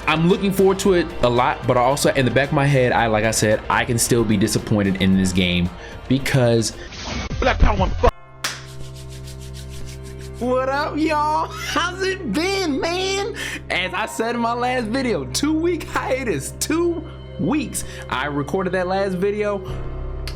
I'm looking forward to it a lot, but also in the back of my head, like I said, I can still be disappointed in this game because Black Power. What up, y'all? How's it been, man? As I said in my last video, 2-week hiatus, 2 weeks. I recorded that last video,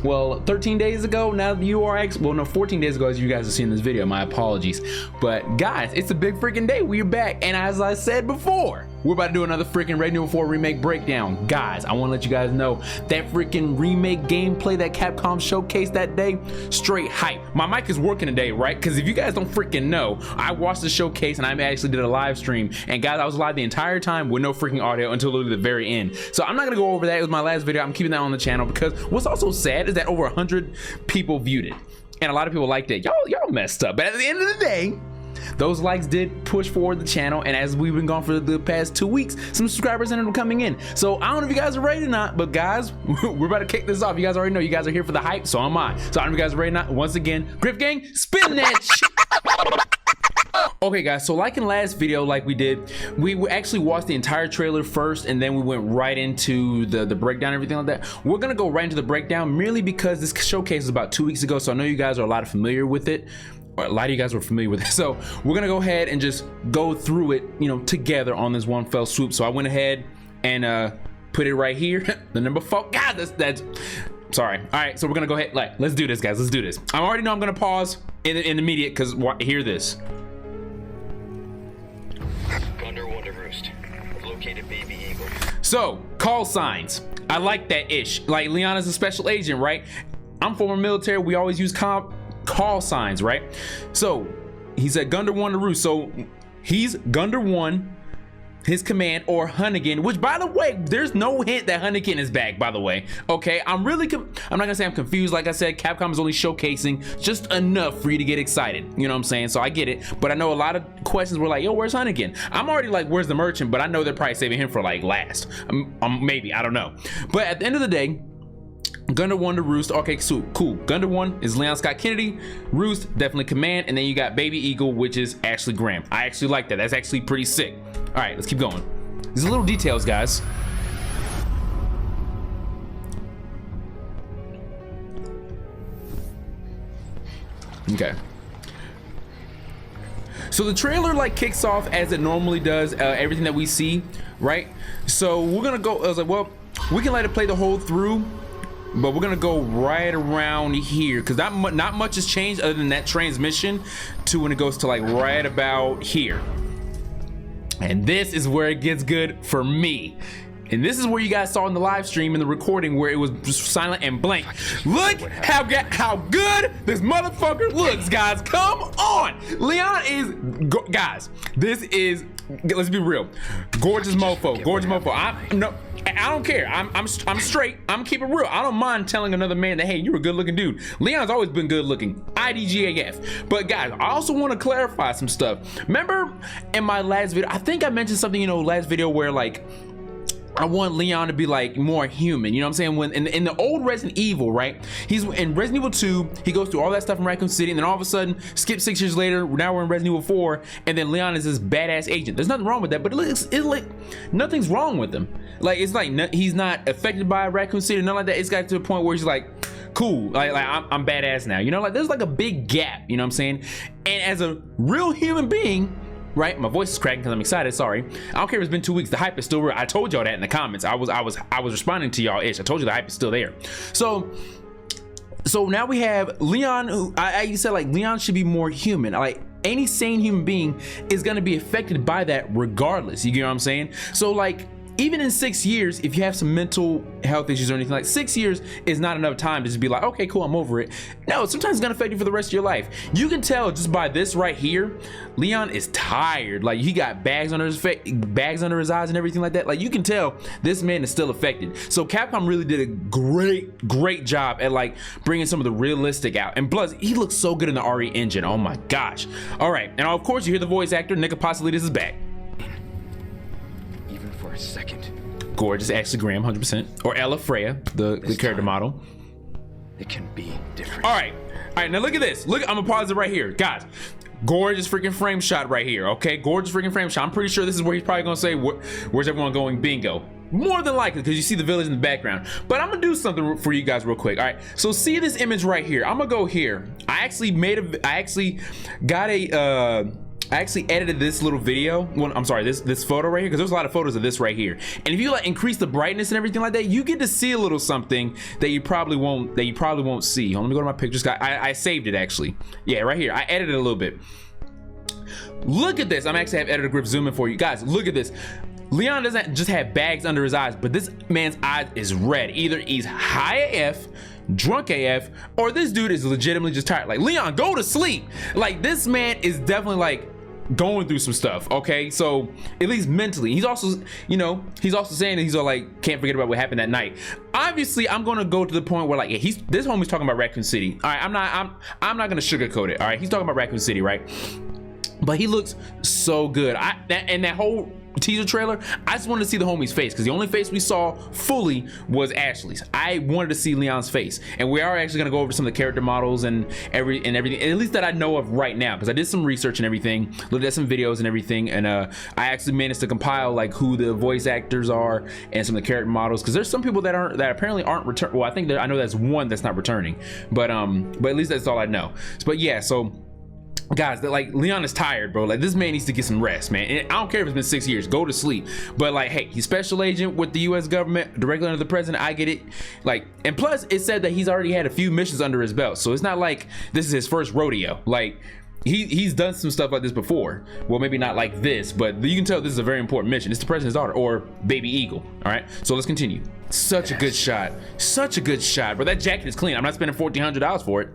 well, 13 days ago. Now you are well, no, 14 days ago as you guys are seeing this video. My apologies. But guys, it's a big freaking day. We're back, and as I said before, we're about to do another freaking Resident Evil 4 Remake breakdown. Guys, I want to let you guys know that freaking Remake gameplay that Capcom showcased that day, straight hype. My mic is working today, right? Because if you guys don't freaking know, I watched the showcase and I actually did a live stream. And guys, I was live the entire time with no freaking audio until literally the very end. So I'm not going to go over that. It was my last video. I'm keeping that on the channel because what's also sad is that over 100 people viewed it. And a lot of people liked it. Y'all messed up. But at the end of the day, those likes did push forward the channel, and as we've been gone for the past 2 weeks, some subscribers ended up coming in. So I don't know if you guys are ready or not, but guys, we're about to kick this off. You guys already know you guys are here for the hype, so am I. So I don't know if you guys are ready or not. Once again, Griff Gang, spin that shit. Okay guys, so like in last video, like we did, we actually watched the entire trailer first, and then we went right into the breakdown and everything like that. We're gonna go right into the breakdown merely because this showcase was about 2 weeks ago, so I know you guys are a lot familiar with it. Or a lot of you guys were familiar with it, so we're gonna go ahead and just go through it, you know, together on this one fell swoop. So I went ahead and put it right here. The number 4. God, that's sorry. All right, so we're gonna go ahead. Let's do this, guys. Let's do this. I already know I'm gonna pause in the immediate because hear this. Under Wonder Roost. I've located Baby Eagle. So call signs. I like that ish. Like Leon is a special agent, right? I'm former military. We always use call signs, right? So he's at Gundar 1 to Roost. So he's Gundar 1, his command, or Hunnigan, which by the way, there's no hint that Hunnigan is back, by the way. Okay, I'm not gonna say I'm confused. Like I said, Capcom is only showcasing just enough for you to get excited. You know what I'm saying? So I get it, but I know a lot of questions were like, yo, where's Hunnigan? I'm already like, where's the merchant? But I know they're probably saving him for like last. Maybe, I don't know. But at the end of the day, Gundar 1 to Roost. Okay, so cool. Gundar 1 is Leon Scott Kennedy. Roost, definitely command. And then you got Baby Eagle, which is Ashley Graham. I actually like that. That's actually pretty sick. All right, let's keep going. These are little details, guys. Okay. So the trailer like kicks off as it normally does, everything that we see, right? So we're gonna go, I was like, well, we can let it play the whole through, but we're gonna go right around here because not much has changed other than that transmission to when it goes to like right about here. And this is where it gets good for me. And this is where you guys saw in the live stream in the recording where it was just silent and blank. Look how good this motherfucker looks, guys. Come on. Leon is, guys, this is, let's be real, gorgeous mofo, gorgeous mofo. I don't care. I'm straight. I'm keeping real. I don't mind telling another man that, hey, you're a good looking dude. Leon's always been good looking. IDGAF. But guys, I also want to clarify some stuff. Remember in my last video, I think I mentioned something, you know, last video where like I want Leon to be like more human, you know what I'm saying? When in the old Resident Evil, right? He's in Resident Evil 2, he goes through all that stuff in Raccoon City, and then all of a sudden, skip 6 years later, now we're in Resident Evil 4, and then Leon is this badass agent. There's nothing wrong with that, but it's like nothing's wrong with him. Like it's like he's not affected by Raccoon City, nothing like that. It's got to the point where he's like, cool, like I'm badass now, you know? Like there's like a big gap, you know what I'm saying? And as a real human being, right, my voice is cracking because I'm excited. Sorry, I don't care if it's been 2 weeks. The hype is still real. I told y'all that in the comments. I was responding to y'all ish. I told you the hype is still there. So now we have Leon, who I said like Leon should be more human. Like any sane human being is gonna be affected by that regardless. You get what I'm saying? So like, even in 6 years, if you have some mental health issues or anything, like 6 years is not enough time to just be like, okay, cool, I'm over it. No, sometimes it's gonna affect you for the rest of your life. You can tell just by this right here, Leon is tired. Like he got bags under his face, bags under his eyes and everything like that. Like you can tell this man is still affected. So Capcom really did a great job at like bringing some of the realistic out. And plus, he looks so good in the RE engine. Oh my gosh. All right, and of course you hear the voice actor, Nika Pasalides is back. For a second. Gorgeous Ashley Graham, 100%. Or Ella Freya, the character model. It can be different. All right, now look at this. Look, I'm gonna pause it right here, guys. Gorgeous freaking frame shot right here, okay? Gorgeous freaking frame shot. I'm pretty sure this is where he's probably gonna say, where's everyone going? Bingo. More than likely, because you see the village in the background. But I'm gonna do something for you guys real quick. All right, so see this image right here. I'm gonna go here. I actually edited this little video. Well, I'm sorry, this photo right here, because there's a lot of photos of this right here. And if you like increase the brightness and everything like that, you get to see a little something that you probably won't see. Hold on, let me go to my pictures. I saved it actually. Yeah, right here. I edited it a little bit. Look at this. I'm actually have editor grip zoom in for you guys. Look at this. Leon doesn't just have bags under his eyes, but this man's eyes is red. Either he's high AF, drunk AF, or this dude is legitimately just tired. Like, Leon, go to sleep. Like, this man is definitely like going through some stuff, okay? So at least mentally. He's also, you know, he's also saying that he's all like, can't forget about what happened that night. Obviously, I'm gonna go to the point where like, yeah, this homie's talking about Raccoon City. All right, I'm not gonna sugarcoat it. All right, he's talking about Raccoon City, right? But he looks so good. That whole teaser trailer, I just wanted to see the homie's face, because the only face we saw fully was Ashley's. I wanted to see Leon's face, and we are actually going to go over some of the character models and everything, at least that I know of right now, because I did some research and everything, looked at some videos and everything, and I actually managed to compile like who the voice actors are and some of the character models, because there's some people that apparently aren't returning. Well, I think I know there's one that's not returning, but at least that's all I know. But yeah, so guys, that like Leon is tired, bro. Like, this man needs to get some rest, man. And I don't care if it's been 6 years, go to sleep. But like, hey, he's special agent with the US government, directly under the president. I get it. Like, and plus it said that he's already had a few missions under his belt, so it's not like this is his first rodeo. Like, he's done some stuff like this before. Well, maybe not like this, but you can tell this is a very important mission. It's the president's daughter, or baby eagle. All right, so let's continue. Such a good shot, such a good shot, bro. That jacket is clean. I'm not spending $1,400 for it.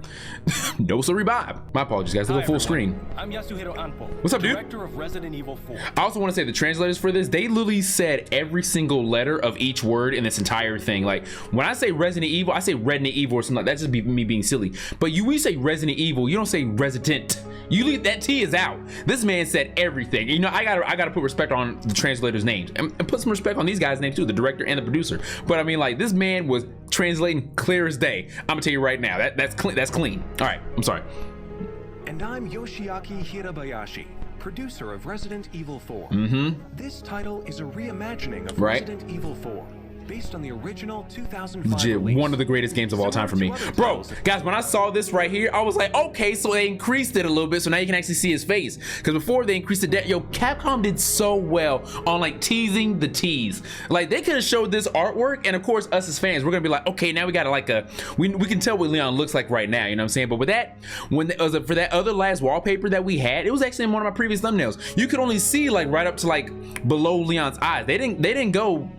No sorry, Bob. My apologies, guys. A little full screen. I'm Yasuhiro Anpo. What's up, dude? Director of Resident Evil 4. I also want to say the translators for this, they literally said every single letter of each word in this entire thing. Like, when I say Resident Evil, I say Resident Evil or something like that. That's just me being silly. But when you say Resident Evil, you don't say Resident. You leave that T is out. This man said everything. You know, I gotta put respect on the translators' names and put some respect on these guys' names too, the director and the producer. But I mean, like, this man was translating clear as day. I'm gonna tell you right now, that's clean. That's clean. All right, I'm sorry. And I'm Yoshiaki Hirabayashi, producer of Resident Evil 4. This title is a reimagining of Resident Evil 4. Based on the original 2005 legit release. one of the greatest games of all time for me, bro. Guys, when I saw this right here, I was like, okay, so they increased it a little bit, so now you can actually see his face, because before they increased it, yo, Capcom did so well on like teasing the tease. Like, they could have showed this artwork, and of course us as fans, we're gonna be like, okay, now we got like we can tell what Leon looks like right now, you know what I'm saying? But with that, for that other last wallpaper that we had, it was actually in one of my previous thumbnails. You could only see like right up to like below Leon's eyes. They didn't go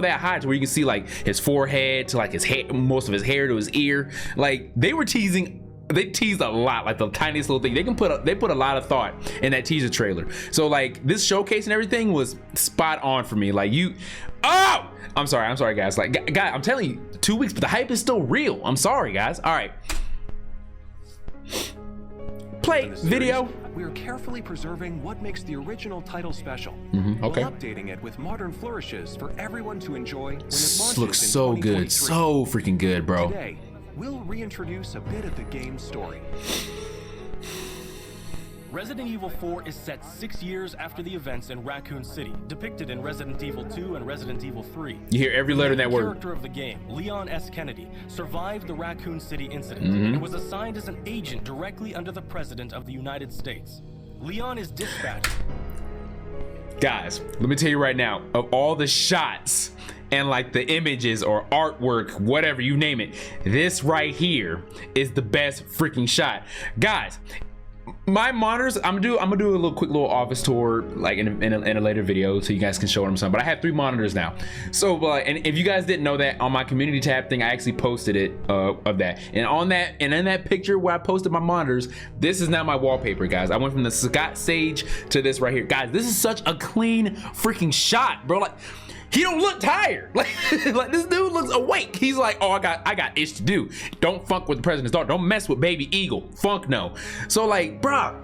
that high to where you can see like his forehead to like his hair, most of his hair to his ear. Like, they teased a lot, like the tiniest little thing. They put a lot of thought in that teaser trailer. So like, this showcase and everything was spot on for me. Like, I'm sorry guys. Like, guys, I'm telling you, 2 weeks, but the hype is still real. I'm sorry guys. All right, play video. We're carefully preserving what makes the original title special. Okay. While updating it with modern flourishes for everyone to enjoy when it This launches looks in so good, 2023. so freaking good, bro. Today, we'll reintroduce a bit of the game's story. Resident Evil 4 is set 6 years after the events in Raccoon City, depicted in Resident Evil 2 and Resident Evil 3. You hear every letter in that The word. character of the game, Leon S. Kennedy, survived the Raccoon City incident and was assigned as an agent directly under the President of the United States. Leon is dispatched. Guys, let me tell you right now, of all the shots and like the images or artwork, whatever you name it, this right here is the best freaking shot. Guys, my monitors, I'm gonna do a little quick little office tour like in a later video so you guys can show what I'm saying. But I have 3 monitors now. So and if you guys didn't know that, on my community tab thing, I actually posted it of that. And on that, and in that picture where I posted my monitors, this is now my wallpaper, guys. I went from the Scott Sage to this right here. Guys, this is such a clean freaking shot, bro. Like, he don't look tired. Like, like this dude looks awake. He's like, oh, I got ish to do. Don't funk with the president's daughter. Don't mess with baby eagle. Funk no. So like, bruh,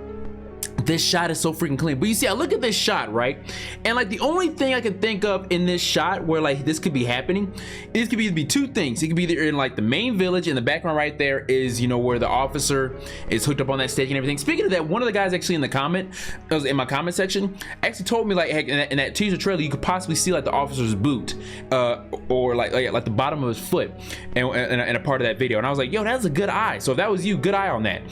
this shot is so freaking clean. But you see, I look at this shot, right? And like the only thing I can think of in this shot where like this could be happening, it could either be two things. It could be either in like the main village, in the background right there is, you know, where the officer is hooked up on that stage and everything. Speaking of that, one of the guys actually in the comment, it was in my comment section, actually told me like, heck, in that teaser trailer, you could possibly see like the officer's boot, or like the bottom of his foot, and a part of that video. And I was like, yo, that's a good eye. So if that was you, good eye on that.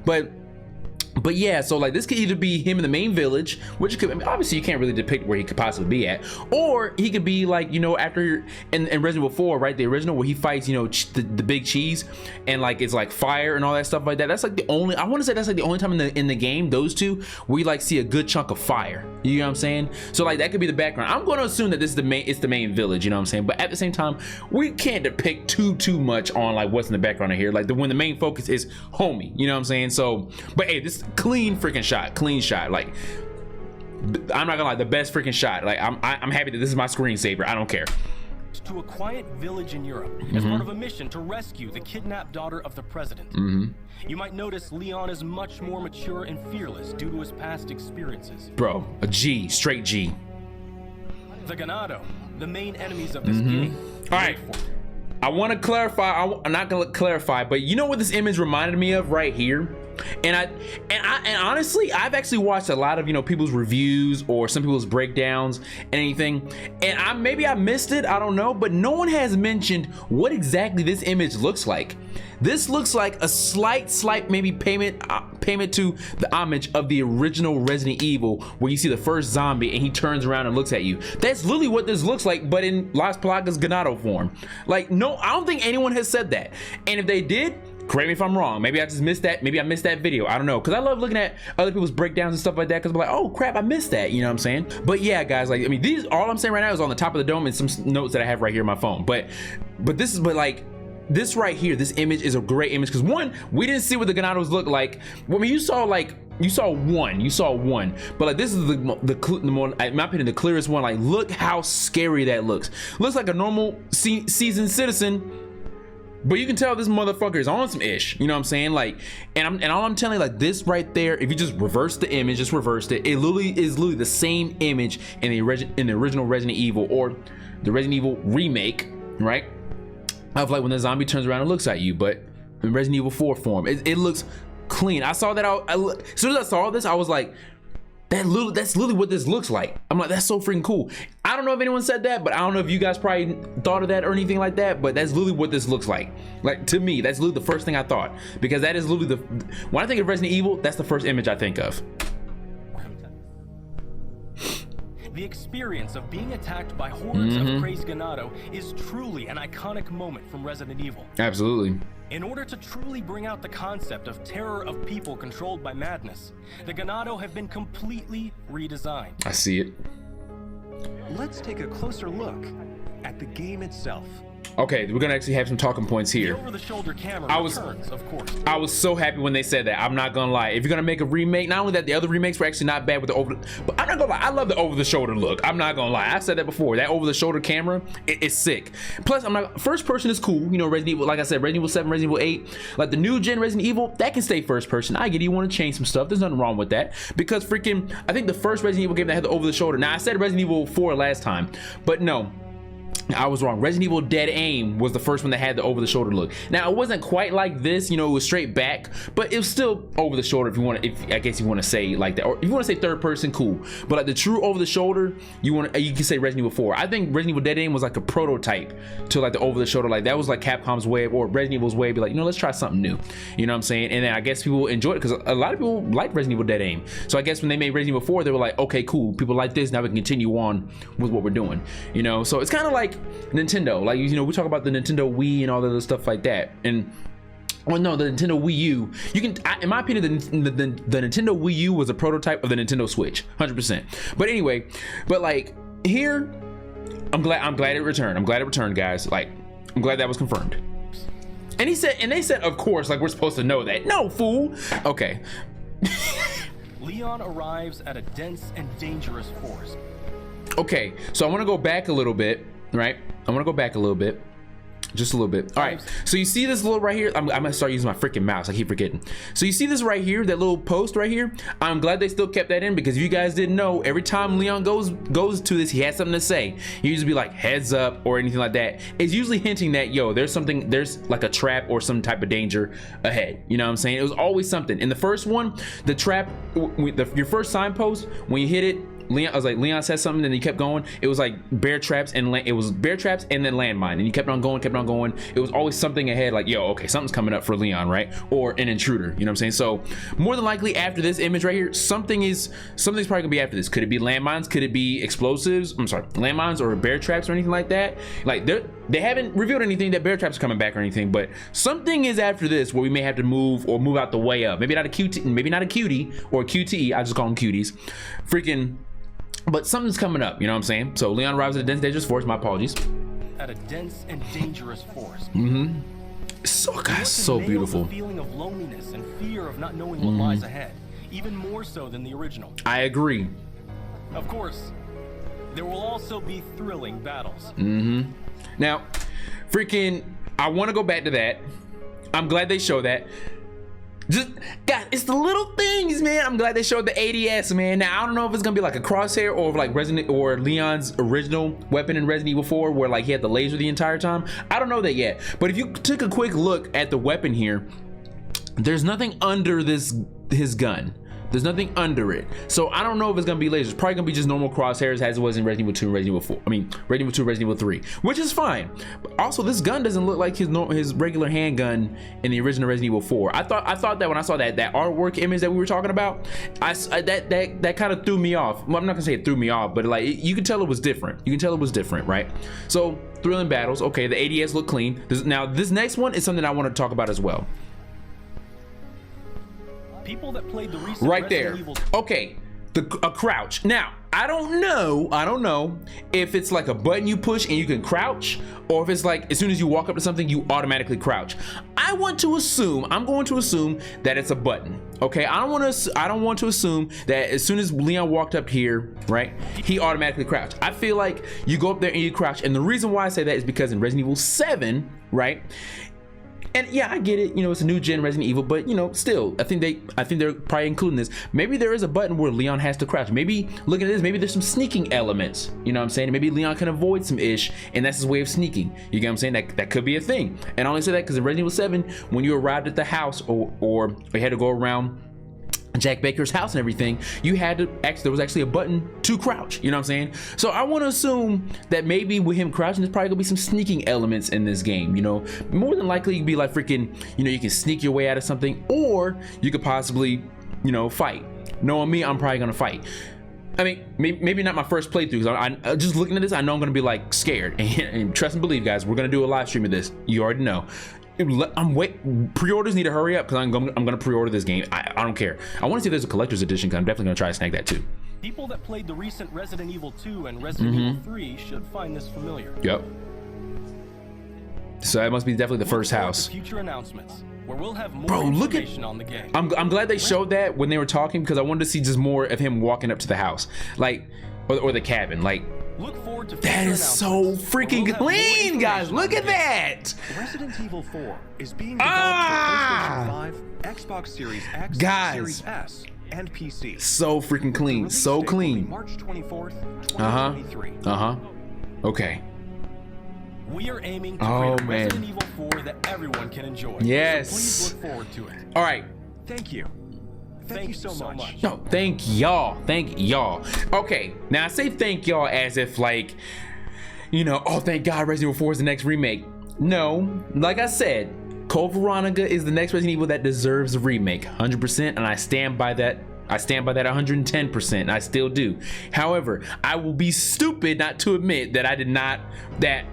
But yeah, so like this could either be him in the main village, which could, I mean, obviously you can't really depict where he could possibly be at, or he could be like, you know, after in Resident Evil 4, right, the original, where he fights, you know, the big cheese, and like it's like fire and all that stuff like that. That's like the only, I want to say that's like the only time in the game, those two, we like see a good chunk of fire. You know what I'm saying? So like that could be the background. I'm going to assume that this is it's the main village. You know what I'm saying? But at the same time, we can't depict too much on like what's in the background of here. Like when the main focus is homie. You know what I'm saying? So, but hey, this clean freaking shot, clean shot. Like I'm not gonna lie, the best freaking shot. Like I'm happy that this is my screensaver. I don't care. To a quiet village in Europe as part of a mission to rescue the kidnapped daughter of the president. You might notice Leon is much more mature and fearless due to his past experiences. Bro, a G, straight G. The Ganado, the main enemies of this game. All right, I want to clarify. I'm not gonna clarify, but you know what this image reminded me of right here? And honestly, I've actually watched a lot of, you know, people's reviews or some people's breakdowns and anything, and maybe I missed it, I don't know, but no one has mentioned what exactly this image looks like. This looks like a slight maybe payment to the homage of the original Resident Evil, where you see the first zombie and he turns around and looks at you. That's literally what this looks like, but in Las Plagas Ganado form. Like, no, I don't think anyone has said that, and if they did, correct me if I'm wrong. Maybe I just missed that. Maybe I missed that video. I don't know. Because I love looking at other people's breakdowns and stuff like that. Because I'm like, oh crap, I missed that. You know what I'm saying? But yeah, guys, like, I mean, these, all I'm saying right now is on the top of the dome and some notes that I have right here on my phone. But like, this right here, this image is a great image. Because one, we didn't see what the Ganados look like. Well, I mean, you saw one. But like, this is the more, in my opinion, the clearest one. Like, look how scary that looks. Looks like a normal seasoned citizen. But you can tell this motherfucker is on some ish, you know what I'm saying? Like, and all I'm telling you, like, this right there, if you just reverse the image, just reversed it, it literally is the same image in the original Resident Evil, or the Resident Evil remake, right? Of like when the zombie turns around and looks at you, but in Resident Evil 4 form, it looks clean. I saw that as soon as I saw this, I was like, that's literally what this looks like. I'm like, that's so freaking cool. I don't know if anyone said that, but I don't know if you guys probably thought of that or anything like that, but that's literally what this looks like. Like, to me, that's literally the first thing I thought, because that is literally when I think of Resident Evil, that's the first image I think of. The experience of being attacked by hordes of crazed Ganado is truly an iconic moment from Resident Evil. Absolutely. In order to truly bring out the concept of terror of people controlled by madness, the Ganado have been completely redesigned. I see it. Let's take a closer look at the game itself. Okay, we're gonna actually have some talking points here. The over-the-shoulder camera returns, of course. I was so happy when they said that. I'm not gonna lie. If you're gonna make a remake, not only that, the other remakes were actually not bad with the but I'm not gonna lie, I love the over-the-shoulder look. I'm not gonna lie. I said that before. That over-the-shoulder camera, it's sick. Plus, first person is cool. You know, Resident Evil, like I said, Resident Evil 7, Resident Evil 8, like the new gen Resident Evil, that can stay first person. I get it, you want to change some stuff. There's nothing wrong with that, because freaking, I think the first Resident Evil game that had the over-the-shoulder. Now I said Resident Evil 4 last time, but no, I was wrong. Resident Evil Dead Aim was the first one that had the over-the-shoulder look. Now, it wasn't quite like this, you know, it was straight back, but it was still over-the-shoulder if you want to, I guess you want to say like that. Or if you want to say third person, cool. But like the true over-the-shoulder, you can say Resident Evil 4. I think Resident Evil Dead Aim was like a prototype to like the over-the-shoulder. Like that was like Capcom's way, or Resident Evil's way, be like, you know, let's try something new. You know what I'm saying? And then I guess people enjoyed it because a lot of people like Resident Evil Dead Aim. So I guess when they made Resident Evil 4, they were like, okay, cool. People like this. Now we can continue on with what we're doing. You know, so it's kind of like Nintendo, like, you know, we talk about the Nintendo Wii and all that other stuff like that, and well, no, the Nintendo Wii U, you can, in my opinion, the Nintendo Wii U was a prototype of the Nintendo Switch, 100%. But anyway, but like here, I'm glad it returned. I'm glad it returned, guys. Like, I'm glad that was confirmed. And they said, of course, like we're supposed to know that. No, fool. Okay. Leon arrives at a dense and dangerous forest. Okay, so I want to go back a little bit, right? I want to go back a little bit. Just a little bit. All right, so you see this little right here. I'm gonna start using my freaking mouse. I keep forgetting. So you see this right here, that little post right here. I'm glad they still kept that in, because if you guys didn't know, every time Leon goes to this, he has something to say. He usually be like heads up or anything like that. It's usually hinting that, yo, there's like a trap or some type of danger ahead. You know what I'm saying? It was always something. In the first one, the trap, your first signpost, when you hit it, Leon said something, and he kept going. It was like bear traps, and it was bear traps and then landmine, and he kept on going. It was always something ahead, like, yo, okay, something's coming up for Leon, right? Or an intruder, you know what I'm saying? So more than likely after this image right here, something's probably gonna be after this. Could it be landmines? Could it be explosives? I'm sorry, landmines or bear traps or anything like that? Like they haven't revealed anything that bear traps are coming back or anything, but something is after this where we may have to move out the way of. Maybe not a cutie or a QTE. I just call them cuties. But something's coming up, you know what I'm saying? So Leon arrives at a dense, dangerous forest. My apologies. At a dense and dangerous forest. So, guys, so beautiful. The feeling of loneliness and fear of not knowing what lies ahead, even more so than the original. I agree. Of course, there will also be thrilling battles. Now, I want to go back to that. I'm glad they show that. Just, guys, it's the little things, man. I'm glad they showed the ADS, man. Now, I don't know if it's gonna be like a crosshair or like Leon's original weapon in Resident Evil 4, where like he had the laser the entire time. I don't know that yet. But if you took a quick look at the weapon here, there's nothing under his gun. There's nothing under it. So I don't know if it's gonna be lasers. It's probably gonna be just normal crosshairs as it was in Resident Evil 2 and Resident Evil 4. I mean, Resident Evil 2, Resident Evil 3, which is fine. But also, this gun doesn't look like his regular handgun in the original Resident Evil 4. I thought that when I saw that artwork image that we were talking about, that kind of threw me off. Well, I'm not gonna say it threw me off, but like you can tell it was different. You can tell it was different, right? So thrilling battles. Okay, the ADS look clean. Now this next one is something I want to talk about as well. People that played the recent right there. Okay, a crouch. Now, I don't know if it's like a button you push and you can crouch, or if it's like as soon as you walk up to something you automatically crouch. I'm going to assume that it's a button. Okay, I don't want to assume that as soon as Leon walked up here, right, he automatically crouched. I feel like you go up there and you crouch, and the reason why I say that is because in Resident Evil 7, right, and yeah, I get it, you know, it's a new gen Resident Evil, but you know, still, I think they're probably including this. Maybe there is a button where Leon has to crouch. Maybe, look at this, maybe there's some sneaking elements, you know what I'm saying? Maybe Leon can avoid some ish, and that's his way of sneaking. You get what I'm saying? That could be a thing. And I only say that because in Resident Evil 7, when you arrived at the house or you had to go around Jack Baker's house and everything, there was actually a button to crouch, you know what I'm saying? So I want to assume that maybe with him crouching, there's probably gonna be some sneaking elements in this game, you know? More than likely, you'd be like freaking, you know, you can sneak your way out of something, or you could possibly, you know, fight. Knowing me, I'm probably gonna fight. I mean, maybe not my first playthrough. I just looking at this, I know I'm gonna be like scared. And trust and believe, guys, we're gonna do a live stream of this. You already know. Pre-orders need to hurry up because I'm gonna pre-order this game. I don't care. I want to see if there's a collector's edition, because I'm definitely gonna try to snag that too. People that played the recent Resident Evil 2 and Resident Evil 3 should find this familiar. Yep. So that must be definitely the first house. Future announcements, where we'll have more information on the game. I'm glad they showed that when they were talking, because I wanted to see just more of him walking up to the house, like, or the cabin, like. Look forward to that is so freaking clean, guys. Look at that. Resident Evil 4 is being developed for PlayStation 5, Xbox Series X, Series S, and PC. So freaking clean. So clean. March 24th, 2023. Okay. We are aiming to create a Resident Evil 4 that everyone can enjoy. Yes. So please look forward to it. All right. Thank you. Thank you so much. No, thank y'all. Okay, now I say thank y'all as if like, you know, oh, thank God Resident Evil 4 is the next remake. No, like I said, Code Veronica is the next Resident Evil that deserves a remake, 100%, and I stand by that. I stand by that 110%. I still do. However, I will be stupid not to admit that I did not, that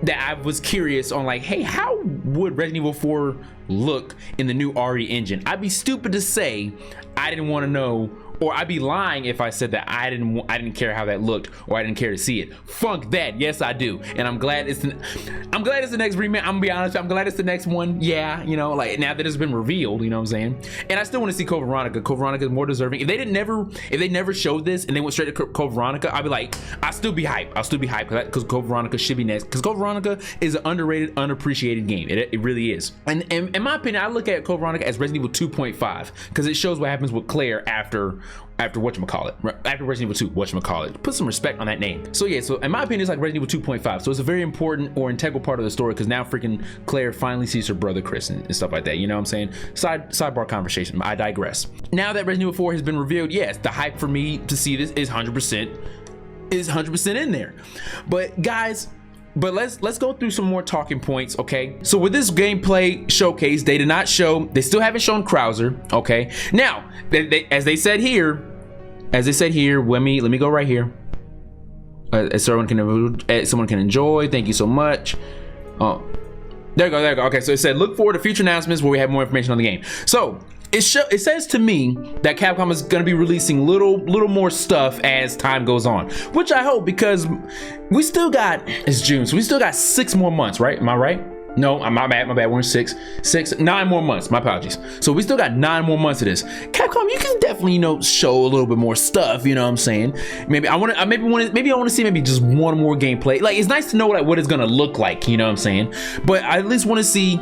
I was curious on like, hey, how would Resident Evil 4 look in the new RE engine? I'd be stupid to say I didn't want to know Or I'd be lying if I said that I didn't care how that looked, or I didn't care to see it. Funk that. Yes, I do. And I'm glad it's the next remake. I'm gonna be honest, I'm glad it's the next one. Yeah, you know, like now that it's been revealed, you know what I'm saying? And I still want to see Code Veronica. Code Veronica is more deserving. If they never showed this and they went straight to Code Veronica, I'd be like, I'll still be hyped because Code Veronica should be next. Because Code Veronica is an underrated, unappreciated game. It really is. And in my opinion, I look at Code Veronica as Resident Evil 2.5 because it shows what happens with Claire after whatchamacallit, after Resident Evil 2, whatchamacallit. Put some respect on that name. So yeah, so in my opinion, it's like Resident Evil 2.5. So it's a very important or integral part of the story because now freaking Claire finally sees her brother Chris and stuff like that. You know what I'm saying? Sidebar conversation. I digress. Now that Resident Evil 4 has been revealed, yes, the hype for me to see this is 100% in there. But guys, let's go through some more talking points, okay? So with this gameplay showcase, they still haven't shown Krauser, okay? Now, as they said here, let me go right here. Someone can enjoy. Thank you so much. Oh, there you go. Okay, so it said look forward to future announcements where we have more information on the game. So it says to me that Capcom is going to be releasing little more stuff as time goes on, which I hope, because we still got, it's June, so we still got 6 more months, right? Am I right? No, my bad. We're in 9 more months. My apologies. So we still got 9 more months of this. Capcom, you can definitely, you know, show a little bit more stuff. You know what I'm saying? Maybe I want to see maybe just one more gameplay. Like, it's nice to know like what it's gonna look like. You know what I'm saying? But I at least want to see.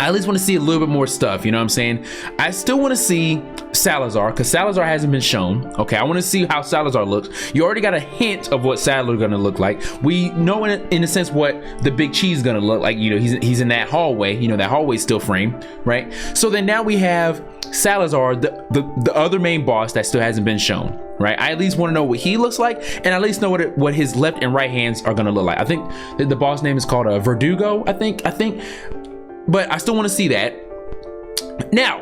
a little bit more stuff, you know what I'm saying? I still want to see Salazar, because Salazar hasn't been shown. Okay, I want to see how Salazar looks. You already got a hint of what Salazar gonna look like. We know in a sense what the big cheese is gonna look like. You know, he's in that hallway. You know, that hallway still framed, right? So then now we have Salazar, the other main boss that still hasn't been shown, right? I at least want to know what he looks like, and at least know what his left and right hands are gonna look like. I think the boss name is called Verdugo, I think. But I still want to see that. Now,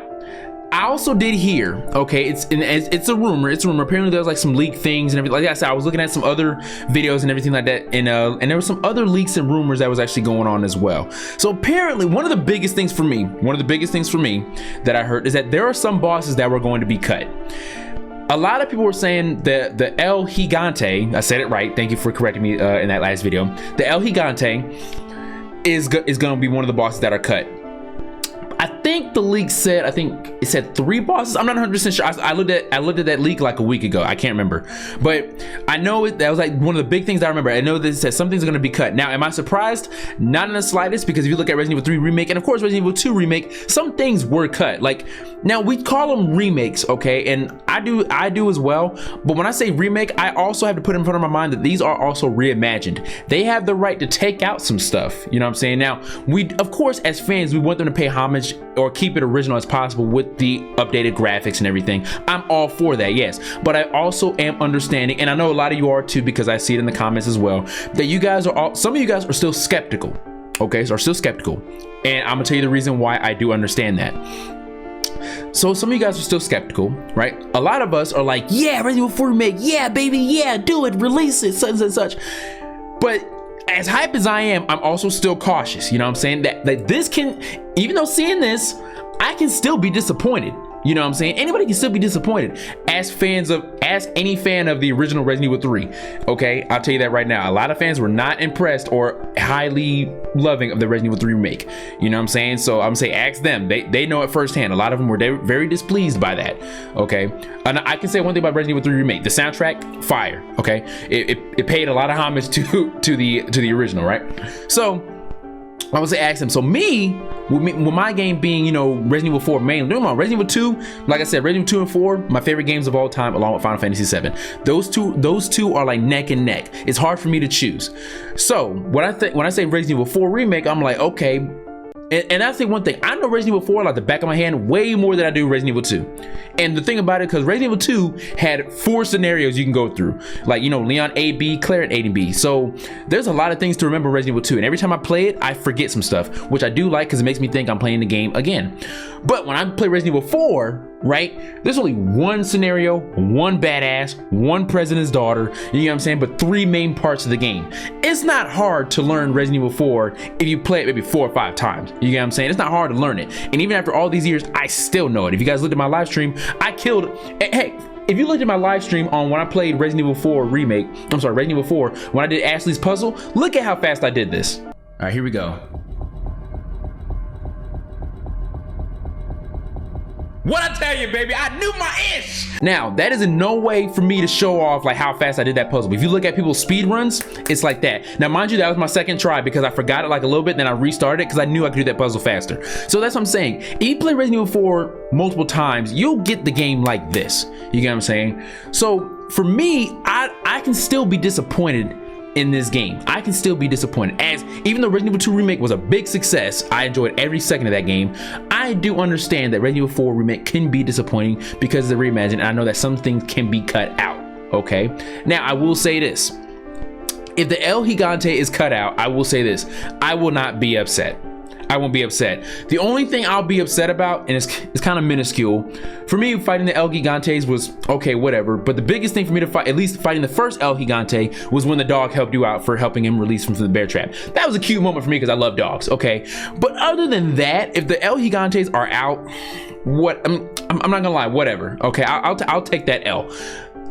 I also did hear, okay, it's a rumor. Apparently there's like some leaked things and everything. Like I said, I was looking at some other videos and everything like that, and there were some other leaks and rumors that was actually going on as well. So apparently one of the biggest things for me that I heard is that there are some bosses that were going to be cut. A lot of people were saying that the El Gigante, I said it right, thank you for correcting me in that last video. The El Gigante is going to be one of the bosses that are cut. I think the leak said, it said 3 bosses. I'm not 100% sure. I looked at that leak like a week ago. I can't remember, but I know that was like one of the big things that I remember. I know that it said something's going to be cut. Now, am I surprised? Not in the slightest, because if you look at Resident Evil 3 Remake and of course Resident Evil 2 Remake, some things were cut. Like, now we call them remakes, okay, and I do as well. But when I say remake, I also have to put in front of my mind that these are also reimagined. They have the right to take out some stuff. You know what I'm saying? Now, we, of course, as fans, we want them to pay homage or keep it original as possible with the updated graphics and everything. I'm all for that, yes, but I also am understanding, and I know a lot of you are too, because I see it in the comments as well, that you guys are some of you guys are still skeptical, okay, so are still skeptical, and I'm gonna tell you the reason why I do understand that. So some of you guys are still skeptical, right? A lot of us are like, yeah, Resident Evil 4 Remake, yeah, baby, yeah, do it, release it, such and such. But as hype as I am, I'm also still cautious. You know what I'm saying? That this can, even though seeing this, I can still be disappointed. You know what I'm saying? Anybody can still be disappointed. Ask any fan of the original Resident Evil 3. Okay, I'll tell you that right now. A lot of fans were not impressed or highly loving of the Resident Evil 3 remake. You know what I'm saying? So I'm saying ask them. They know it firsthand. A lot of them were very displeased by that. Okay, and I can say one thing about Resident Evil 3 remake: the soundtrack, fire. Okay, it paid a lot of homage to the original, right? So I would say ask them. So with my game being, you know, Resident Evil 4 mainly, Resident Evil 2, like I said, Resident Evil 2 and 4, my favorite games of all time, along with Final Fantasy 7. Those two are like neck and neck. It's hard for me to choose. So when I say Resident Evil 4 remake, I'm like, okay. And I say one thing, I know Resident Evil 4 like the back of my hand way more than I do Resident Evil 2. And the thing about it, because Resident Evil 2 had 4 scenarios you can go through. Like, you know, Leon A, B, Claire A and B. So there's a lot of things to remember Resident Evil 2. And every time I play it, I forget some stuff, which I do like because it makes me think I'm playing the game again. But when I play Resident Evil 4, right, there's only 1 scenario, 1 badass, 1 president's daughter, you know what I'm saying, but 3 main parts of the game. It's not hard to learn Resident Evil 4 if you play it maybe 4 or 5 times. You get what I'm saying? It's not hard to learn it. And even after all these years, I still know it. If you guys looked at my live stream, I killed, hey, if you looked at my live stream on when I played Resident Evil 4 Remake, Resident Evil 4, when I did Ashley's puzzle, look at how fast I did this. All right, here we go. What I tell you, baby, I knew my ish. Now, that is in no way for me to show off like how fast I did that puzzle. If you look at people's speed runs, it's like that. Now, mind you, that was my second try because I forgot it like a little bit, then I restarted it because I knew I could do that puzzle faster. So that's what I'm saying. If you play Resident Evil 4 multiple times, you'll get the game like this. You get what I'm saying? So for me, I can still be disappointed in this game. I can still be disappointed, as even though Resident Evil 2 Remake was a big success, I enjoyed every second of that game. I do understand that Resident Evil 4 Remake can be disappointing because it's a reimagined, and I know that some things can be cut out, okay? Now, I will say this. If the El Gigante is cut out, I will say this. I will not be upset. I won't be upset. The only thing I'll be upset about, and it's kind of minuscule, for me fighting the El Gigantes was okay, whatever. But the biggest thing for me to fight, at least fighting the first El Gigante, was when the dog helped you out for helping him release from the bear trap. That was a cute moment for me because I love dogs, okay? But other than that, if the El Gigantes are out, what I'm not gonna lie, whatever, okay? I'll take that L.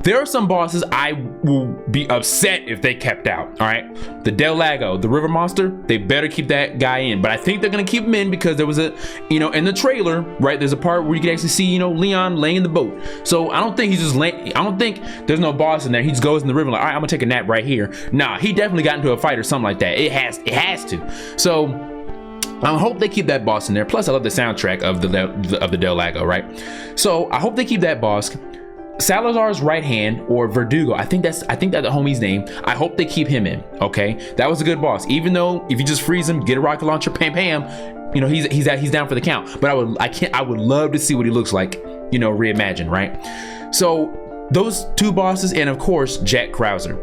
There are some bosses I will be upset if they kept out, all right? The Del Lago, the river monster, they better keep that guy in. But I think they're gonna keep him in because there was a, in the trailer, right? There's a part where you can actually see, Leon laying in the boat. So I don't think he's just laying, I don't think there's no boss in there. He just goes in the river like, all right, I'm gonna take a nap right here. Nah, he definitely got into a fight or something like that. It has to. So I hope they keep that boss in there. Plus, I love the soundtrack of the Del Lago, right? So I hope they keep that boss. Salazar's right hand, or Verdugo, I think that's the homie's name. I hope they keep him in. Okay, that was a good boss. Even though if you just freeze him, get a rocket launcher, pam, he's down for the count. But I would love to see what he looks like, reimagined, right? So those two bosses, and of course Jack Krauser.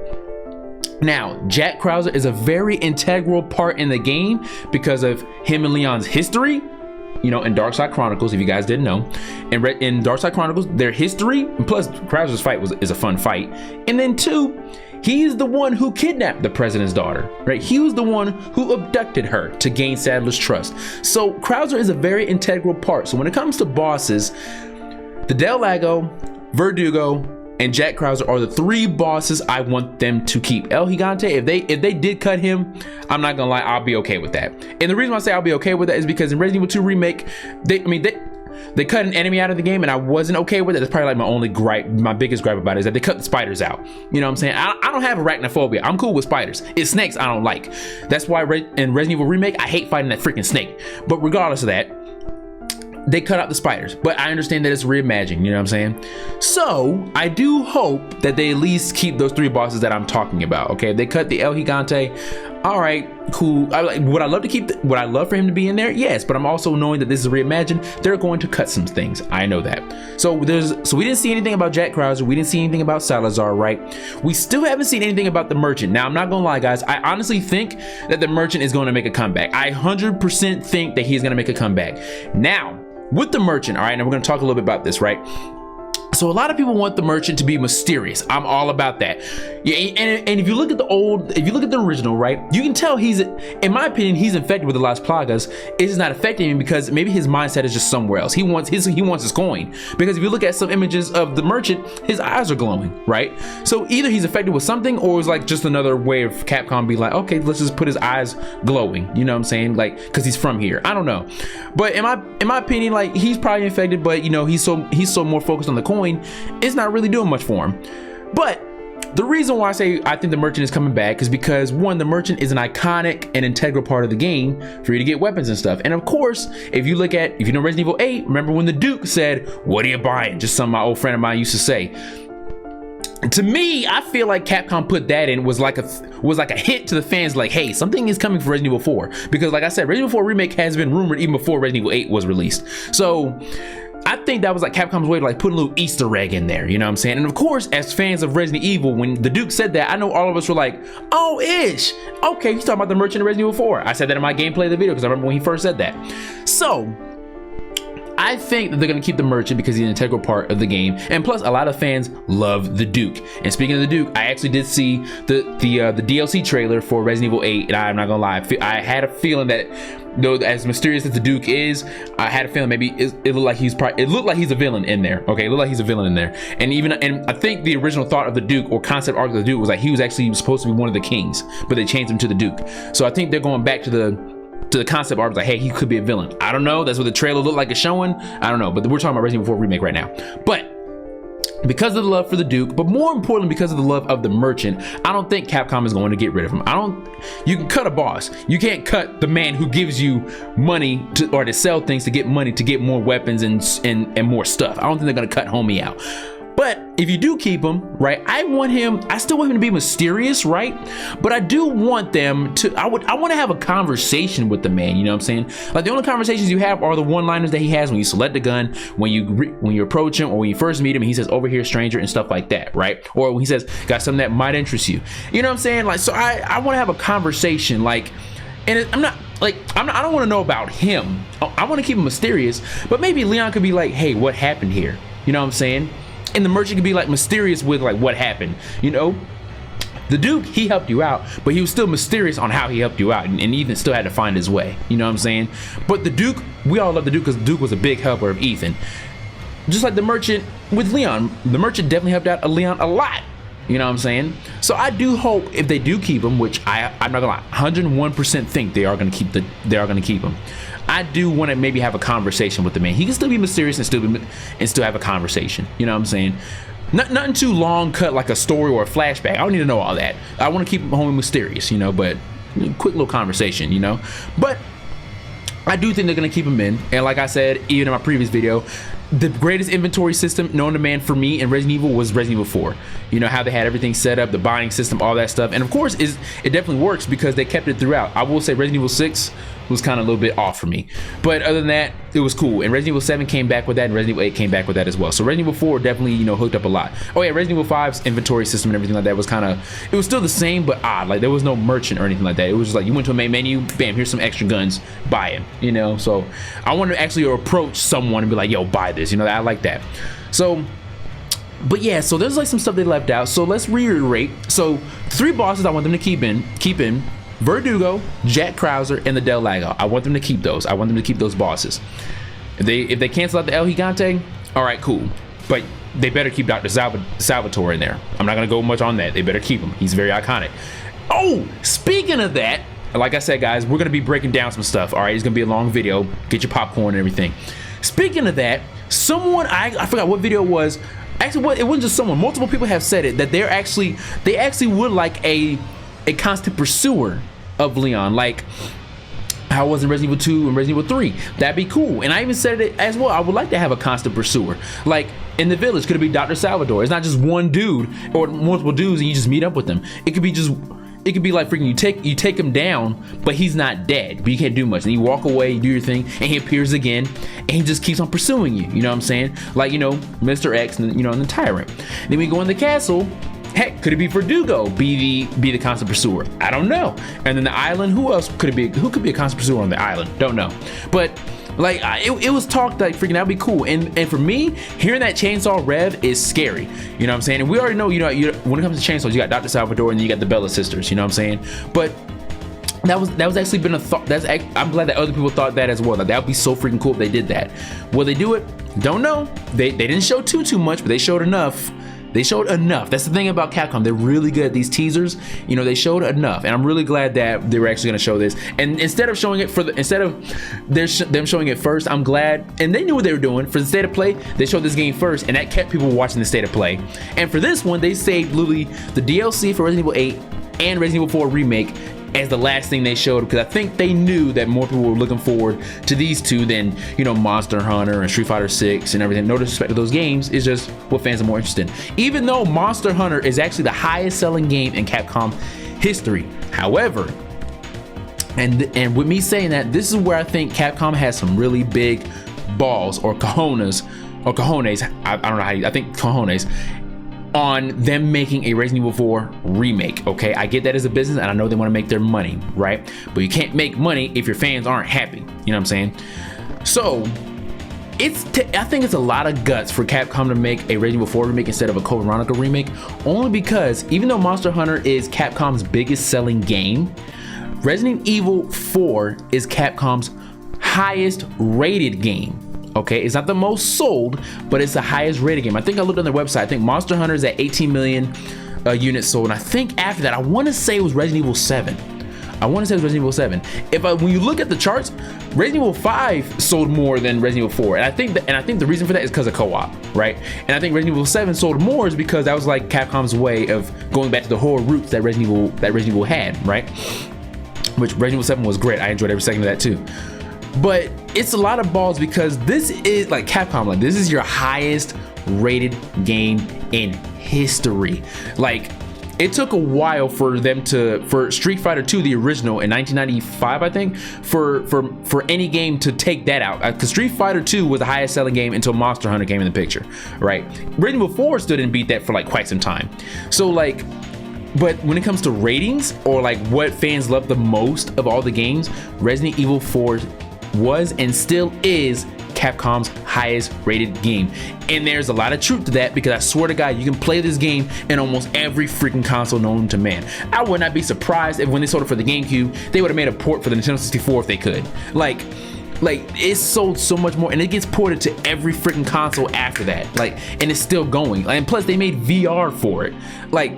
Now, Jack Krauser is a very integral part in the game because of him and Leon's history. In Darkside Chronicles, if you guys didn't know, in Darkside Chronicles, their history, and plus Krauser's fight is a fun fight. And then two, he's the one who kidnapped the president's daughter, right? He was the one who abducted her to gain Sadler's trust. So Krauser is a very integral part. So when it comes to bosses, the Del Lago, Verdugo, and Jack Krauser are the three bosses I want them to keep. El Gigante, if they did cut him, I'm not gonna lie, I'll be okay with that. And the reason why I say I'll be okay with that is because in Resident Evil 2 Remake, they cut an enemy out of the game and I wasn't okay with it. That's probably like my only gripe, my biggest gripe about it is that they cut the spiders out. You know what I'm saying? I don't have arachnophobia. I'm cool with spiders. It's snakes I don't like. That's why in Resident Evil Remake, I hate fighting that freaking snake. But regardless of that, they cut out the spiders, but I understand that it's reimagined, you know what I'm saying? So I do hope that they at least keep those three bosses that I'm talking about, okay? They cut the El Gigante, all right, cool. Would I love for him to be in there? Yes, but I'm also knowing that this is reimagined, they're going to cut some things. I know that. So we didn't see anything about Jack Krauser, we didn't see anything about Salazar, right? We still haven't seen anything about the Merchant. Now, I'm not gonna lie, guys, I honestly think that the Merchant is going to make a comeback. I 100% think that he's gonna make a comeback. Now, with the Merchant, all right, and we're going to talk a little bit about this, right? So a lot of people want the Merchant to be mysterious. I'm all about that. Yeah, and if you look at the original, right, you can tell in my opinion, he's infected with the Las Plagas. It's just not affecting him because maybe his mindset is just somewhere else. He wants his coin. Because if you look at some images of the Merchant, his eyes are glowing, right? So either he's affected with something, or it's like just another way of Capcom being like, okay, let's just put his eyes glowing. You know what I'm saying? Like, because he's from here. I don't know. But in my opinion, like, he's probably infected, but he's so more focused on the coin. It's not really doing much for him. But the reason why I think the Merchant is coming back is because, one, the Merchant is an iconic and integral part of the game for you to get weapons and stuff. And of course, if you know Resident Evil 8, remember when the Duke said, "What are you buying?" Just something my old friend of mine used to say. To me, I feel like Capcom put that in was like a hit to the fans, like, hey, something is coming for Resident Evil 4. Because like I said, Resident Evil 4 Remake has been rumored even before Resident Evil 8 was released. So I think that was like Capcom's way to like put a little Easter egg in there, you know what I'm saying? And of course, as fans of Resident Evil, when the Duke said that, I know all of us were like, oh, ish. Okay, he's talking about the Merchant of Resident Evil 4. I said that in my gameplay of the video because I remember when he first said that. So I think that they're gonna keep the merchant because he's an integral part of the game, and plus a lot of fans love the Duke. And speaking of the Duke, I actually did see the DLC trailer for Resident Evil 8, and I'm not gonna lie, I had a feeling that, though as mysterious as the Duke is, I had a feeling maybe it looked like he's a villain in there. Okay, it looked like he's a villain in there. And I think the original thought of the Duke, or concept arc of the Duke, was like he was actually supposed to be one of the kings, but they changed him to the Duke. So I think they're going back to the concept art, like, hey, he could be a villain. I don't know, that's what the trailer looked like it's showing. I don't know, but we're talking about Resident Evil 4 Remake right now. But because of the love for the Duke, but more importantly because of the love of the merchant, I don't think Capcom is going to get rid of him. You can cut a boss, you can't cut the man who gives you money to sell things, to get money, to get more weapons and more stuff. I don't think they're gonna cut homie out. But if you do keep him, right, I still want him to be mysterious, right? But I do want them to, I want to have a conversation with the man, you know what I'm saying? Like, the only conversations you have are the one-liners that he has when you select the gun, when you approach him, or when you first meet him, and he says, "Over here, stranger," and stuff like that, right? Or when he says, "Got something that might interest you." You know what I'm saying? Like, so I want to have a conversation, like, and I don't want to know about him. I want to keep him mysterious, but maybe Leon could be like, "Hey, what happened here?" You know what I'm saying? And the merchant could be like mysterious with like what happened, you know? The Duke, he helped you out, but he was still mysterious on how he helped you out, and Ethan still had to find his way, you know what I'm saying? But the Duke, we all love the Duke because the Duke was a big helper of Ethan. Just like the merchant with Leon, the merchant definitely helped out Leon a lot, you know what I'm saying? So I do hope if they do keep him, which I'm not gonna lie, 101% think they are gonna keep him. I do want to maybe have a conversation with the man. He can still be mysterious and still have a conversation. You know what I'm saying? Nothing too long cut like a story or a flashback. I don't need to know all that. I want to keep him homie mysterious, you know, but quick little conversation, you know. But I do think they're gonna keep him in. And like I said, even in my previous video, the greatest inventory system known to man for me in Resident Evil was Resident Evil 4. You know how they had everything set up, the buying system, all that stuff. And of course, it definitely works because they kept it throughout. I will say Resident Evil 6 was kind of a little bit off for me, but other than that, it was cool. And Resident Evil 7 came back with that, and Resident Evil 8 came back with that as well. So Resident Evil 4 definitely, you know, hooked up a lot. Oh yeah, Resident Evil 5's inventory system and everything like that was kind of, it was still the same but odd. Like, there was no merchant or anything like that. It was just like you went to a main menu, bam, here's some extra guns, buy them, you know. So I want to actually approach someone and be like, yo, buy this, you know. I like that. So, but yeah, so there's like some stuff they left out. So let's reiterate. So 3 bosses I want them to keep in Verdugo, Jack Krauser, and the Del Lago. I want them to keep those. I want them to keep those bosses. If they cancel out the El Gigante, all right, cool. But they better keep Dr. Salvatore in there. I'm not gonna go much on that. They better keep him. He's very iconic. Oh, speaking of that, like I said, guys, we're gonna be breaking down some stuff. All right, it's gonna be a long video. Get your popcorn and everything. Speaking of that, someone, I forgot what video it was. Actually, it wasn't just someone. Multiple people have said it, that they actually would like a constant pursuer of Leon, like how it was in Resident Evil 2 and Resident Evil 3. That'd be cool. And I even said it as well. I would like to have a constant pursuer. Like in the village, could it be Dr. Salvatore? It's not just one dude or multiple dudes and you just meet up with them. It could be like freaking you take him down, but he's not dead, but you can't do much. And you walk away, you do your thing, and he appears again, and he just keeps on pursuing you. You know what I'm saying? Like, you know, Mr. X, and, you know, and the Tyrant. Then we go in the castle. Heck, could it be Verdugo be the constant pursuer? I don't know. And then the island, who else could it be? Who could be a constant pursuer on the island? Don't know. But like it was talked like freaking that'd be cool. And for me, hearing that chainsaw rev is scary. You know what I'm saying? And we already know, you know, when it comes to chainsaws, you got Dr. Salvatore and then you got the Bella sisters. You know what I'm saying? But that was actually been a thought. I'm glad that other people thought that as well. Like, that would be so freaking cool if they did that. Will they do it? Don't know. They didn't show too much, but they showed enough. They showed enough. That's the thing about Capcom. They're really good at these teasers. You know, they showed enough, and I'm really glad that they were actually going to show this. And instead of showing it instead of them showing it first, I'm glad. And they knew what they were doing for the state of play. They showed this game first, and that kept people watching the state of play. And for this one, they saved literally the DLC for Resident Evil 8 and Resident Evil 4 Remake as the last thing they showed, because I think they knew that more people were looking forward to these two than, you know, Monster Hunter and Street Fighter 6 and everything. No disrespect to those games, it's just what fans are more interested in. Even though Monster Hunter is actually the highest selling game in Capcom history. However, and with me saying that, this is where I think Capcom has some really big balls or cojones, I don't know how I think cojones, on them making a Resident Evil 4 remake. Okay, I get that as a business, and I know they want to make their money, right? But you can't make money if your fans aren't happy. You know what I'm saying? So I think it's a lot of guts for Capcom to make a Resident Evil 4 remake instead of a Code Veronica remake, only because even though Monster Hunter is Capcom's biggest selling game, Resident Evil 4 is Capcom's highest rated game. Okay, it's not the most sold, but it's the highest rated game. I think I looked on their website. I think Monster Hunter is at 18 million units sold, and I think after that, I want to say it was Resident Evil 7. Resident Evil 7. When you look at the charts, Resident Evil 5 sold more than Resident Evil 4, and I think the reason for that is because of co-op, right? And I think Resident Evil 7 sold more is because that was like Capcom's way of going back to the whole roots that Resident Evil had, right? Which Resident Evil 7 was great. I enjoyed every second of that too. But it's a lot of balls because this is like Capcom, like this is your highest rated game in history. Like, it took a while for Street Fighter 2, the original in 1995, I think, for any game to take that out. Because Street Fighter 2 was the highest selling game until Monster Hunter came in the picture, right? Resident Evil 4 still didn't beat that for like quite some time. So like, but when it comes to ratings or like what fans love the most of all the games, Resident Evil 4 was and still is Capcom's highest rated game. And there's a lot of truth to that because I swear to God, you can play this game in almost every freaking console known to man. I would not be surprised if when they sold it for the GameCube, they would have made a port for the Nintendo 64 if they could. Like it's sold so much more, and it gets ported to every freaking console after that. Like, and it's still going. And plus, they made VR for it. Like,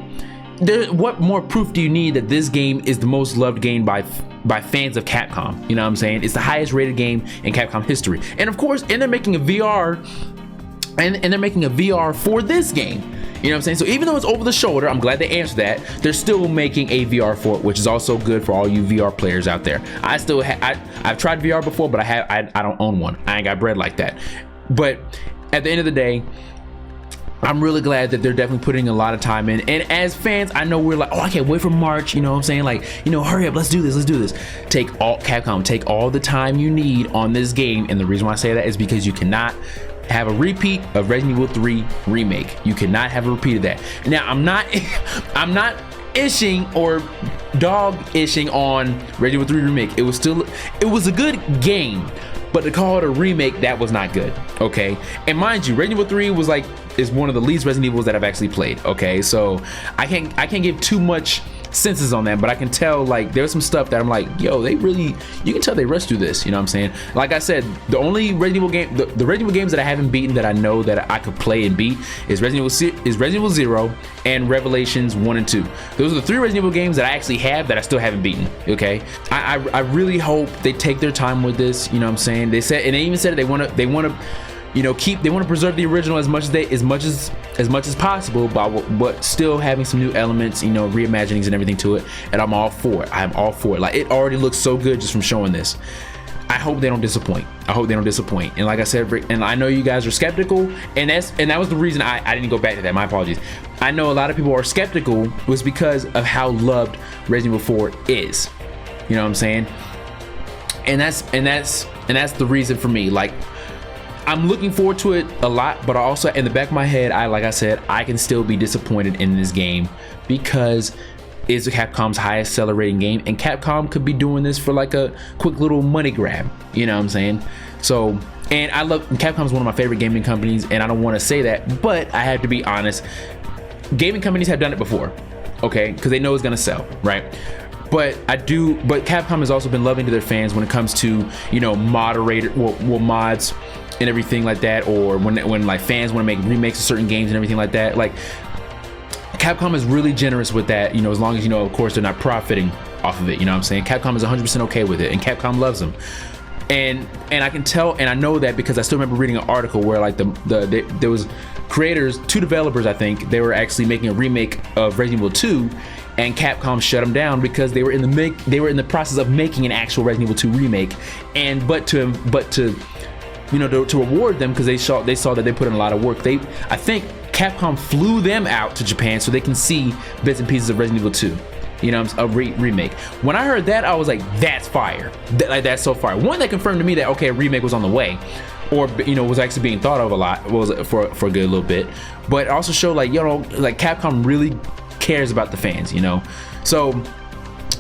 what more proof do you need that this game is the most loved game by fans of Capcom? You know what I'm saying? It's the highest rated game in Capcom history. And of course, and they're making a VR, and they're making a VR for this game. You know what I'm saying? So even though it's over the shoulder, I'm glad they answered that. They're still making a VR for it, which is also good for all you VR players out there. I've tried VR before, but I don't own one. I ain't got bread like that. But at the end of the day, I'm really glad that they're definitely putting a lot of time in. And as fans, I know we're like, oh, I can't wait for March. You know what I'm saying? Like, you know, hurry up, let's do this. Capcom, take all the time you need on this game. And the reason why I say that is because you cannot have a repeat of Resident Evil 3 Remake. You cannot have a repeat of that. Now, I'm not ishing or dog ishing on Resident Evil 3 Remake. It was a good game, but to call it a remake, that was not good. Okay, and mind you, Resident Evil 3 is one of the least Resident Evils that I've actually played. Okay, so I can't give too much senses on that, but I can tell like there's some stuff that I'm like, yo, you can tell they rushed through this. You know what I'm saying? Like I said, the only Resident Evil game, the Resident Evil games that I haven't beaten that I know that I could play and beat is Resident Evil 0 and Revelations 1 and 2. Those are the 3 Resident Evil games that I actually have that I still haven't beaten. Okay, I really hope they take their time with this. You know what I'm saying? They said, and they even said they want to you know, they want to preserve the original as much as possible, but still having some new elements, you know, reimaginings and everything to it. And I'm all for it. I'm all for it. Like, it already looks so good just from showing this. I hope they don't disappoint. And like I said, and I know you guys are skeptical, and that was the reason I didn't go back to that. My apologies. I know a lot of people are skeptical was because of how loved Resident Evil 4 is. You know what I'm saying? And that's the reason for me. Like, I'm looking forward to it a lot, but also in the back of my head, like I said, I can still be disappointed in this game because it's Capcom's highest seller rating game, and Capcom could be doing this for like a quick little money grab. You know what I'm saying? So, and Capcom's one of my favorite gaming companies, and I don't want to say that, but I have to be honest. Gaming companies have done it before, okay? Because they know it's gonna sell, right? But Capcom has also been loving to their fans when it comes to, you know, mods and everything like that, or when like fans want to make remakes of certain games and everything like that. Like, Capcom is really generous with that, you know, as long as, you know, of course, they're not profiting off of it. You know what I'm saying? Capcom is 100% okay with it, and Capcom loves them. And I can tell, and I know that because I still remember reading an article where like there was creators, 2 developers, I think, they were actually making a remake of Resident Evil 2, and Capcom shut them down because they were in the process of making an actual Resident Evil 2 remake, and but to you know, to reward them because they saw that they put in a lot of work. I think Capcom flew them out to Japan so they can see bits and pieces of Resident Evil 2. You know, a remake. When I heard that, I was like, that's fire. That's so fire. One, that confirmed to me that, okay, a remake was on the way, or, you know, was actually being thought of a lot, was for a good little bit. But it also showed, like, you know, like Capcom really cares about the fans, you know. So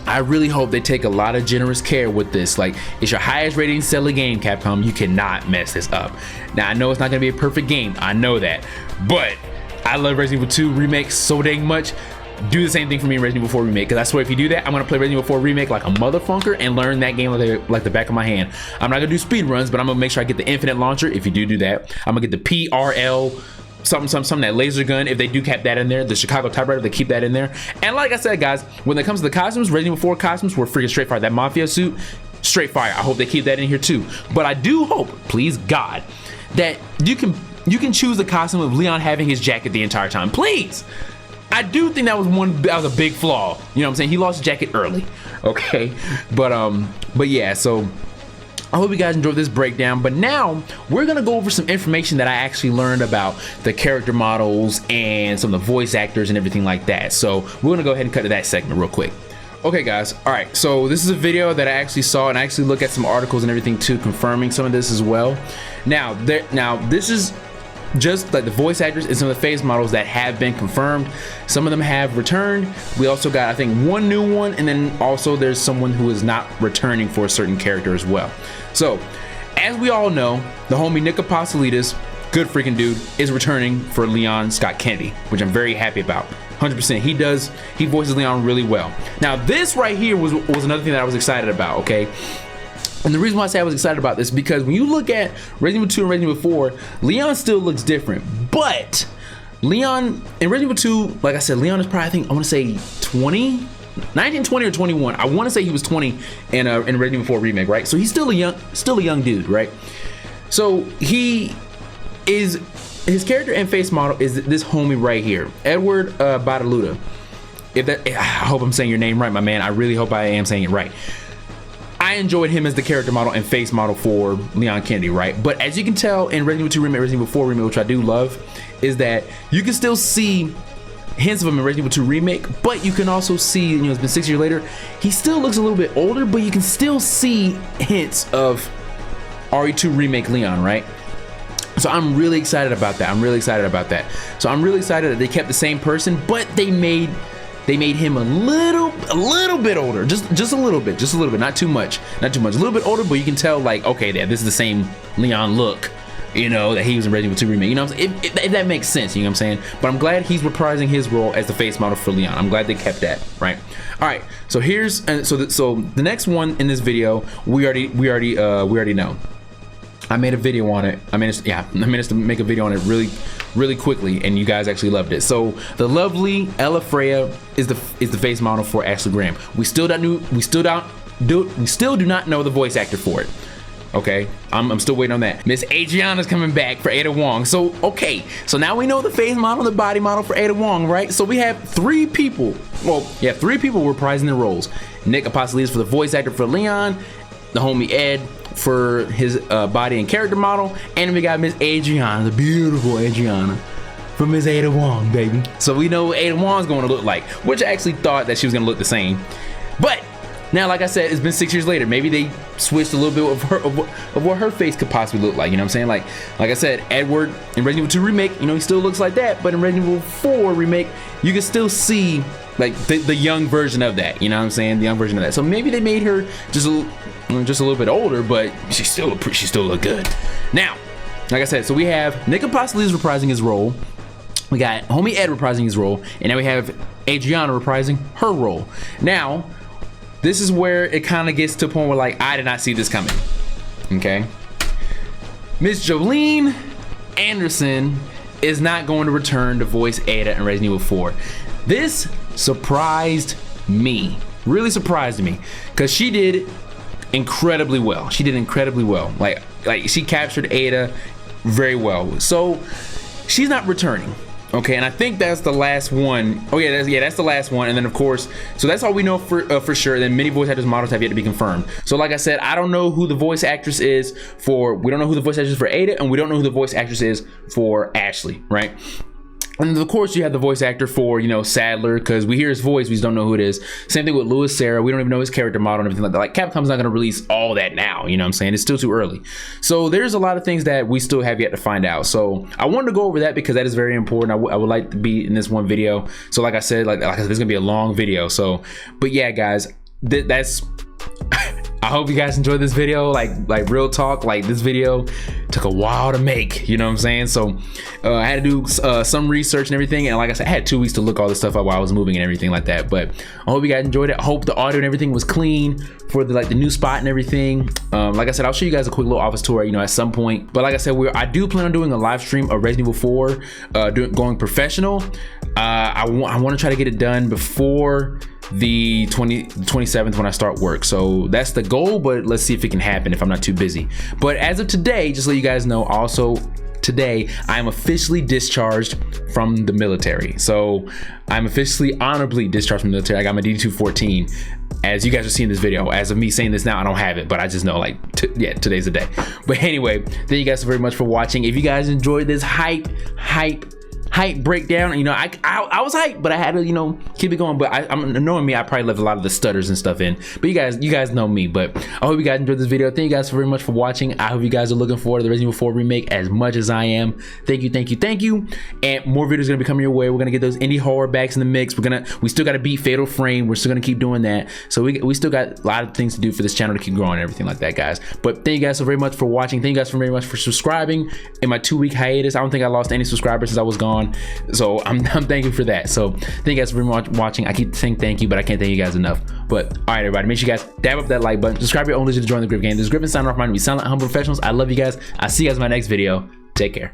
I really hope they take a lot of generous care with this. Like, it's your highest rating selling game, Capcom. You cannot mess this up. Now, I know it's not gonna be a perfect game. I know that, but I love Resident Evil 2 Remake so dang much. Do the same thing for me in Resident Evil 4 Remake, because I swear if you do that, I'm gonna play Resident Evil 4 Remake like a motherfunker and learn that game like the back of my hand. I'm not gonna do speed runs, but I'm gonna make sure I get the infinite launcher. If you do that, I'm gonna get the PRL something, that laser gun. If they do cap that in there, the Chicago typewriter, they keep that in there. And like I said, guys, when it comes to the costumes, Resident Evil 4 costumes were freaking straight fire. That mafia suit, straight fire. I hope they keep that in here too. But I do hope, please God, that you can choose the costume of Leon having his jacket the entire time, please. I do think that was a big flaw. You know what I'm saying? He lost his jacket early. Okay. But yeah, so I hope you guys enjoyed this breakdown. But now we're gonna go over some information that I actually learned about the character models and some of the voice actors and everything like that. So we're gonna go ahead and cut to that segment real quick. Okay guys, all right, so this is a video that I actually saw, and I actually looked at some articles and everything too, confirming some of this as well. Now this is just like the voice actors and some of the face models that have been confirmed. Some of them have returned. We also got, I think, one new one, and then also there's someone who is not returning for a certain character as well. So as we all know, the homie Nick Apostolides, good freaking dude, is returning for Leon Scott Kennedy, which I'm very happy about. 100%. He voices Leon really well. Now this right here was another thing that I was excited about, okay? And the reason why I say I was excited about this, because when you look at Resident Evil 2 and Resident Evil 4, Leon still looks different. But Leon in Resident Evil 2, like I said, Leon is probably, I think, I want to say 19, 20 or 21. I want to say he was 20 in Resident Evil 4 Remake, right? So he's still a young dude, right? So his character and face model is this homie right here, Edward Badaluda. I hope I'm saying your name right, my man. I really hope I am saying it right. I enjoyed him as the character model and face model for Leon Kennedy, right? But as you can tell in Resident Evil 2 Remake, Resident Evil 4 Remake, which I do love, is that you can still see hints of him in Resident Evil 2 Remake, but you can also see, you know, it's been 6 years later, he still looks a little bit older, but you can still see hints of RE2 Remake Leon, right? So I'm really excited about that. So I'm really excited that they kept the same person, but they made him a little bit older, just a little bit, not too much, a little bit older, but you can tell, like, okay, this is the same Leon look, you know, that he was in Resident Evil 2 Remake. You know what I'm saying? If that makes sense, you know what I'm saying? But I'm glad he's reprising his role as the face model for Leon. I'm glad they kept that, right? All right, so so the next one in this video, we already know. I made a video on it. I managed to make a video on it really quickly, and you guys actually loved it. So the lovely Ella Freya is the face model for Ashley Graham. We still do not know the voice actor for it. Okay, I'm still waiting on that. Miss Adriana's coming back for Ada Wong. So okay, so now we know the face model, the body model for Ada Wong, right? So we have three people. Well, yeah, three people reprising their roles. Nick Apostolides for the voice actor for Leon, the homie Ed for his body and character model, and we got Miss Adriana, the beautiful Adriana from Miss Ada Wong, baby. So we know what Ada Wong's going to look like, which I actually thought that she was going to look the same. But now, like I said, it's been 6 years later. Maybe they switched a little bit of what her face could possibly look like. You know what I'm saying? Like I said, Edward in Resident Evil 2 Remake, you know, he still looks like that. But in Resident Evil 4 Remake, you can still see like the young version of that. You know what I'm saying? The young version of that. So maybe they made her just a little bit older, but she still look good. Now, like I said, so we have Nick Apostolides reprising his role. We got homie Ed reprising his role, and now we have Adriana reprising her role. Now, this is where it kind of gets to a point where, like, I did not see this coming. Okay, Miss Jolene Anderson is not going to return to voice Ada in Resident Evil 4. This surprised me, really surprised me, because she did incredibly well. Like she captured Ada very well. So she's not returning. Okay, and I think that's the last one. Oh yeah, that's the last one. And then of course, so that's all we know for sure. Then many voice actors models have yet to be confirmed. So like I said, I don't know who the voice actress is for. We don't know who the voice actress is for Ada, and we don't know who the voice actress is for Ashley, right? And of course, you have the voice actor for, you know, Sadler, because we hear his voice, we just don't know who it is. Same thing with Louis Sarah. We don't even know his character model and everything like that. Like, Capcom's not going to release all that now, you know what I'm saying? It's still too early. So there's a lot of things that we still have yet to find out. So I wanted to go over that because that is very important. I would like to be in this one video. So like I said, like this is going to be a long video. So, but yeah, guys, that's I hope you guys enjoyed this video. Like real talk, like this video took a while to make, you know what I'm saying? So I had to do some research and everything, and like I said, I had 2 weeks to look all this stuff up while I was moving and everything like that. But I hope you guys enjoyed it. I hope the audio and everything was clean for the new spot and everything. Like I said, I'll show you guys a quick little office tour, you know, at some point. But like I said, I do plan on doing a live stream of Resident Evil 4, going professional. I want to try to get it done before the 27th when I start work. So that's the goal, but let's see if it can happen if I'm not too busy. But as of today, just to let you guys know, also today I am officially discharged from the military. So I'm officially honorably discharged from the military. I got my D214. As you guys are seeing this video, as of me saying this now, I don't have it, but I just know like yeah, today's the day. But anyway, thank you guys so very much for watching. If you guys enjoyed this hype breakdown, you know, I was hyped, but I had to, you know, keep it going. But I'm knowing me, I probably left a lot of the stutters and stuff in, but you guys know me. But I hope you guys enjoyed this video. Thank you guys very much for watching. I hope you guys are looking forward to the Resident Evil 4 remake as much as I am. Thank you, and more videos are gonna be coming your way. We're gonna get those indie horror backs in the mix. We still gotta beat Fatal Frame. We're still gonna keep doing that. So we still got a lot of things to do for this channel to keep growing and everything like that, guys. But thank you guys so very much for watching. Thank you guys very much for subscribing in my 2-week hiatus. I don't think I lost any subscribers since I was gone, so I'm thankful for that. So thank you guys for watching. I keep saying thank you, but I can't thank you guys enough. But all right, everybody, make sure you guys dab up that like button, subscribe your own legend to join the Griff gang. This is Griffin signing off. We sound like humble professionals. I love you guys. I'll see you guys in my next video. Take care.